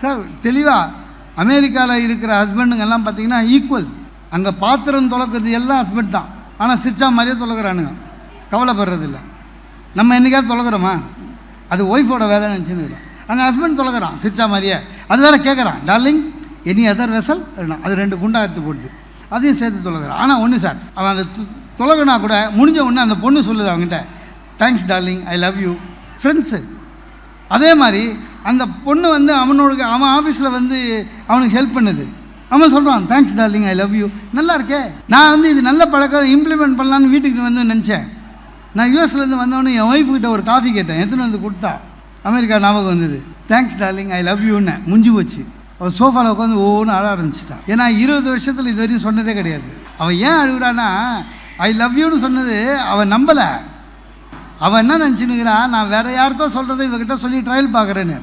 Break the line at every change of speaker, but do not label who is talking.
Sir தெளிவாக அமெரிக்காவில் இருக்கிற ஹஸ்பண்டுங்கெல்லாம் பார்த்தீங்கன்னா ஈக்குவல். அங்கே பாத்திரம் தொலைக்கிறது எல்லாம் ஹஸ்பண்ட் தான். ஆனால் சிரிச்சா மாதிரியே தொலைக்கிறானுங்க, கவலைப்படுறதில்ல. நம்ம என்றைக்காவது தொலைக்கிறோமா? அது ஒய்ஃபோட வேலை நினச்சின்னு. அங்கே ஹஸ்பண்ட் தொலைக்கிறான் சிரிச்சா மாதிரியே. அது வேறு கேட்குறான், டார்லிங் எனி அதர் வெசல், அது 2 குண்டா எடுத்து போடுது, அதையும் சேர்த்து தொலைக்கிறான். ஆனால் ஒன்று சார், அவன் அந்த தொலைகனா கூட முடிஞ்ச உடனே அந்த பொண்ணு சொல்லுது அவங்ககிட்ட, thanks darling, I love you. Friends அதே மாதிரி அந்த பொண்ணு வந்து அவன் ஆஃபீஸில் வந்து அவனுக்கு ஹெல்ப் பண்ணுது. அவன் சொல்கிறான், thanks darling, I love you. நல்லா இருக்கே. நான் வந்து இது நல்ல பழக்கம் இம்ப்ளிமெண்ட் பண்ணலான்னு வீட்டுக்கு வந்து நினச்சேன். நான் யூஎஸ்லேருந்து வந்தவொடனே என் ஒய்ஃப்கிட்ட ஒரு காஃபி கேட்டேன், எடுத்துன்னு வந்து கொடுத்தா. அமெரிக்கா ஞாபகம் வந்தது. தேங்க்ஸ் டார்லிங், ஐ லவ் யூன்னு முடிஞ்சு போச்சு. அவள் சோஃபாவில் உட்காந்து ஒவ்வொன்று அழ ஆரம்பிச்சிட்டான். ஏன்னா 20 வருஷத்தில் இது வரையும் சொன்னதே கிடையாது. அவன் ஏன் அழுகுறான்னா, ஐ லவ் யூன்னு சொன்னது அவன் நம்பலை. அவன் என்ன நினச்சின்னுக்கிறான், நான் வேறு யாருக்கோ சொல்கிறத இவகிட்ட சொல்லி ட்ரையல் பார்க்குறேன்னு.